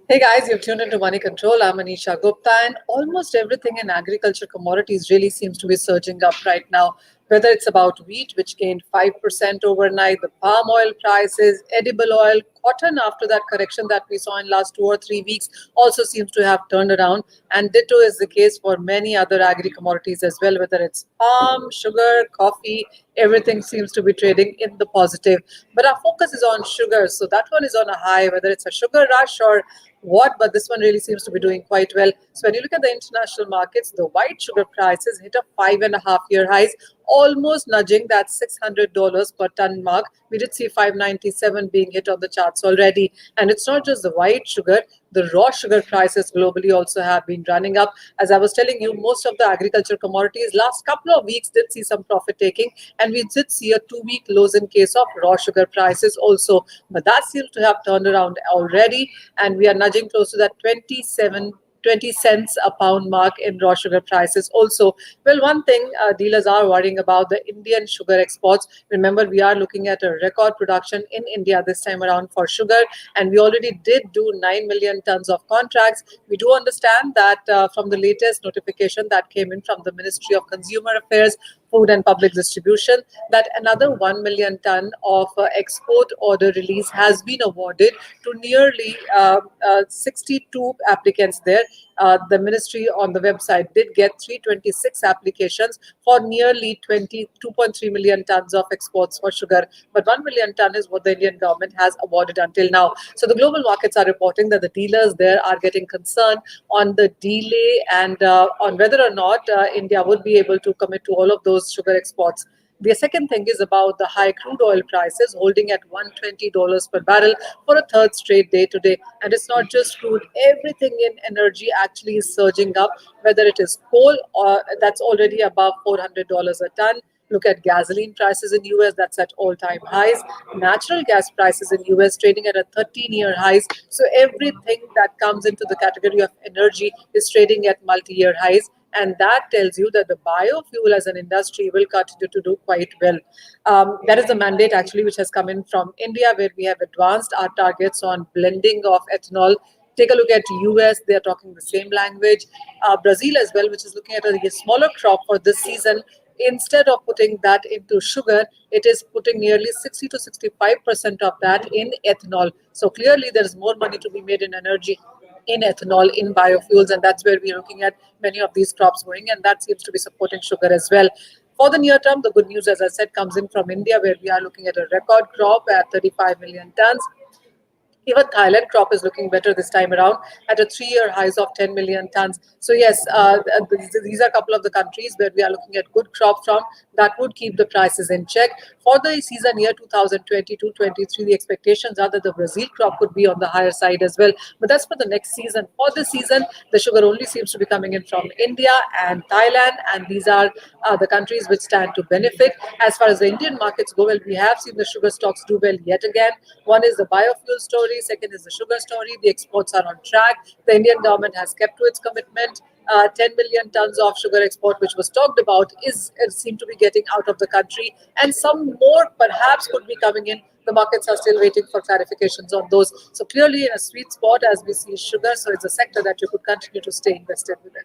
Hey guys, you've tuned into Money Control. I'm Manisha Gupta, and almost everything in agriculture commodities really seems to be surging up right now. Whether it's about wheat, which gained 5% overnight, the palm oil prices, edible oil, cotton after that correction that we saw in last 2 or 3 weeks also seems to have turned around. And ditto is the case for many other agri commodities as well, whether it's palm, sugar, coffee, everything seems to be trading in the positive. But our focus is on sugar, so that one is on a high, whether it's a sugar rush or what, but this one really seems to be doing quite well. So when you look at the international markets, the white sugar prices hit a 5.5 year highs, almost nudging that $600 per ton mark. We did see 597 being hit on the charts already. And it's not just the white sugar, the raw sugar prices globally also have been running up. As I was telling you, most of the agriculture commodities last couple of weeks did see some profit taking, and we did see a 2 week lows in case of raw sugar prices also. But that seems to have turned around already, and we are nudging close to that 20 cents a pound mark in raw sugar prices also. Well, one thing dealers are worrying about the Indian sugar exports. Remember, we are looking at a record production in India this time around for sugar, and we already did do 9 million tons of contracts. We do understand that from the latest notification that came in from the Ministry of Consumer Affairs, Food and Public Distribution, that another 1 million ton of export order release has been awarded to nearly 62 applicants there. The ministry on the website did get 326 applications for nearly 22.3 million tons of exports for sugar, but 1 million ton is what the Indian government has awarded until now. So the global markets are reporting that the dealers there are getting concerned on the delay and on whether or not India would be able to commit to all of those sugar exports. The second thing is about the high crude oil prices holding at $120 per barrel for a third straight day today. And it's not just crude, everything in energy actually is surging up, whether it is coal or that's already above $400 a ton. Look at gasoline prices in US, that's at all-time highs. Natural gas prices in US trading at a 13-year highs. So everything that comes into the category of energy is trading at multi-year highs. And that tells you that the biofuel as an industry will continue to do quite well. That is a mandate actually which has come in from India, where we have advanced our targets on blending of ethanol. Take a look at US, they are talking the same language. Brazil as well, which is looking at a smaller crop for this season. Instead of putting that into sugar, it is putting nearly 60 to 65% of that in ethanol. So clearly, there is more money to be made in energy, in ethanol, in biofuels, and that's where we're looking at many of these crops going, and that seems to be supporting sugar as well. For the near term, the good news, as I said, comes in from India, where we are looking at a record crop at 35 million tons. Even Thailand crop is looking better this time around at a 3 year highs of 10 million tons. So yes, these are a couple of the countries where we are looking at good crop from that would keep the prices in check. For the season year 2022-23, the expectations are that the Brazil crop could be on the higher side as well. But that's for the next season. For this season, the sugar only seems to be coming in from India and Thailand, and these are the countries which stand to benefit. As far as the Indian markets go, well, we have seen the sugar stocks do well yet again. One is the biofuel story, second is the sugar story. The exports are on track. The Indian government has kept to its commitment. 10 million tons of sugar export, which was talked about, is seem to be getting out of the country, and some more perhaps could be coming in. The markets are still waiting for clarifications on those. So clearly, in a sweet spot as we see sugar, so it's a sector that you could continue to stay invested within.